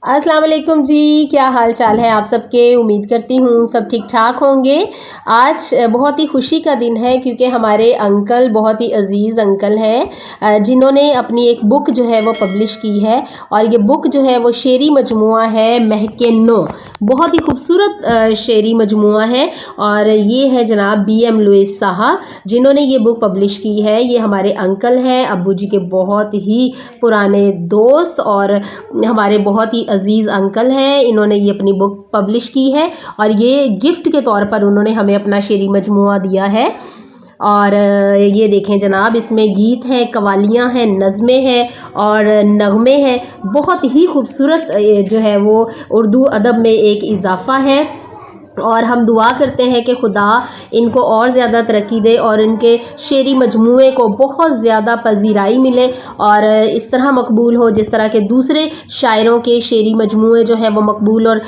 अस्सलाम वालेकुम जी, क्या हाल चाल है आप सबके। उम्मीद करती हूँ सब ठीक ठाक होंगे। आज बहुत ही खुशी का दिन है क्योंकि हमारे अंकल बहुत ही अजीज़ अंकल हैं जिन्होंने अपनी एक बुक जो है वो पब्लिश की है। और ये बुक जो है वो शेरी मजमुआ है महके नो, बहुत ही खूबसूरत शेरी मजमुआ है। और ये है जनाब BM लुइस साहब जिन्होंने ये बुक पब्लिश की है। ये हमारे अंकल हैं, अब्बू जी के बहुत ही पुराने दोस्त और हमारे बहुत ही अजीज़ अंकल हैं। इन्होंने ये अपनी बुक पब्लिश की है और ये गिफ्ट के तौर पर उन्होंने हमें अपना शेरी मजमुआ दिया है। और ये देखें जनाब, इसमें गीत हैं, कवालियाँ हैं, नज़में हैं और नगमे हैं। बहुत ही खूबसूरत जो है वो उर्दू अदब में एक इजाफ़ा है। और हम दुआ करते हैं कि खुदा इनको और ज़्यादा तरक्की दे और इनके शेरी मजमूए को बहुत ज़्यादा पजीराई मिले और इस तरह मकबूल हो जिस तरह के दूसरे शायरों के शेरी मजमूए जो है वो मकबूल और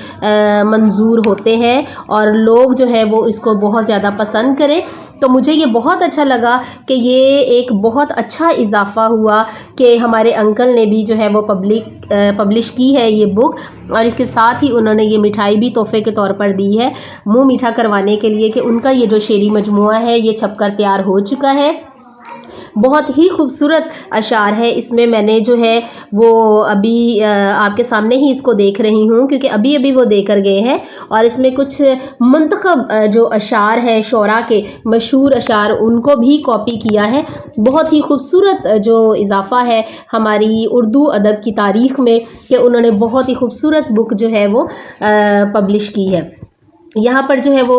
मंजूर होते हैं और लोग जो है वो इसको बहुत ज़्यादा पसंद करें। तो मुझे ये बहुत अच्छा लगा कि ये एक बहुत अच्छा इजाफ़ा हुआ कि हमारे अंकल ने भी जो है वो पब्लिश की है ये बुक। और इसके साथ ही उन्होंने ये मिठाई भी तोहफे के तौर पर दी है, मुंह मीठा करवाने के लिए, कि उनका ये जो शेरी मजमुआ है ये छपकर तैयार हो चुका है। बहुत ही खूबसूरत अशार है इसमें। मैंने जो है वो अभी आपके सामने ही इसको देख रही हूँ क्योंकि अभी अभी वो देकर गए हैं। और इसमें कुछ मुंतखब जो अशार है शोरा के मशहूर अशार, उनको भी कॉपी किया है। बहुत ही खूबसूरत जो इजाफ़ा है हमारी उर्दू अदब की तारीख़ में कि उन्होंने बहुत ही खूबसूरत बुक जो है वो पब्लिश की है। यहाँ पर जो है वो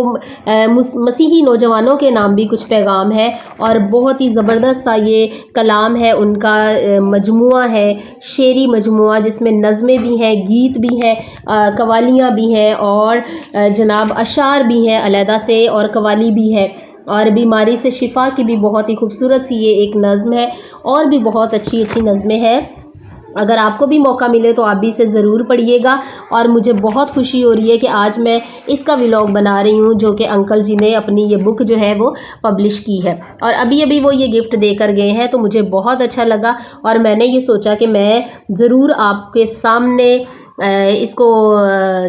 मसीही नौजवानों के नाम भी कुछ पैगाम है और बहुत ही ज़बरदस्त सा ये कलाम है उनका। मजमुआ है, शेरी मजमुआ, जिसमें नज़में भी हैं, गीत भी हैं, कवालियाँ भी हैं और जनाब अशार भी हैं अलहदा से, और कवाली भी है। और बीमारी से शिफा की भी बहुत ही खूबसूरत सी ये एक नज़म है और भी बहुत अच्छी अच्छी नज़में हैं। अगर आपको भी मौका मिले तो आप भी इसे ज़रूर पढ़िएगा। और मुझे बहुत खुशी हो रही है कि आज मैं इसका व्लॉग बना रही हूँ जो कि अंकल जी ने अपनी ये बुक जो है वो पब्लिश की है और अभी अभी वो ये गिफ्ट देकर गए हैं। तो मुझे बहुत अच्छा लगा और मैंने ये सोचा कि मैं ज़रूर आपके सामने इसको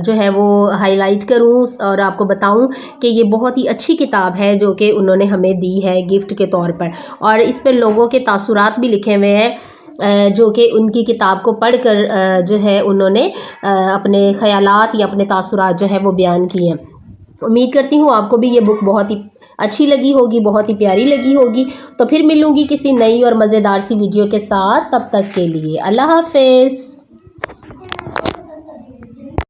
जो है वो हाईलाइट करूं और आपको बताऊं कि ये बहुत ही अच्छी किताब है जो कि उन्होंने हमें दी है गिफ्ट के तौर पर। और इस पर लोगों के तासुरात भी लिखे हुए हैं जो कि उनकी किताब को पढ़कर जो है उन्होंने अपने ख़यालात या अपने तासुरात जो है वो बयान किए हैं। उम्मीद करती हूँ आपको भी ये बुक बहुत ही अच्छी लगी होगी, बहुत ही प्यारी लगी होगी। तो फिर मिलूँगी किसी नई और मज़ेदार सी वीडियो के साथ, तब तक के लिए अल्लाह हाफ़िज़।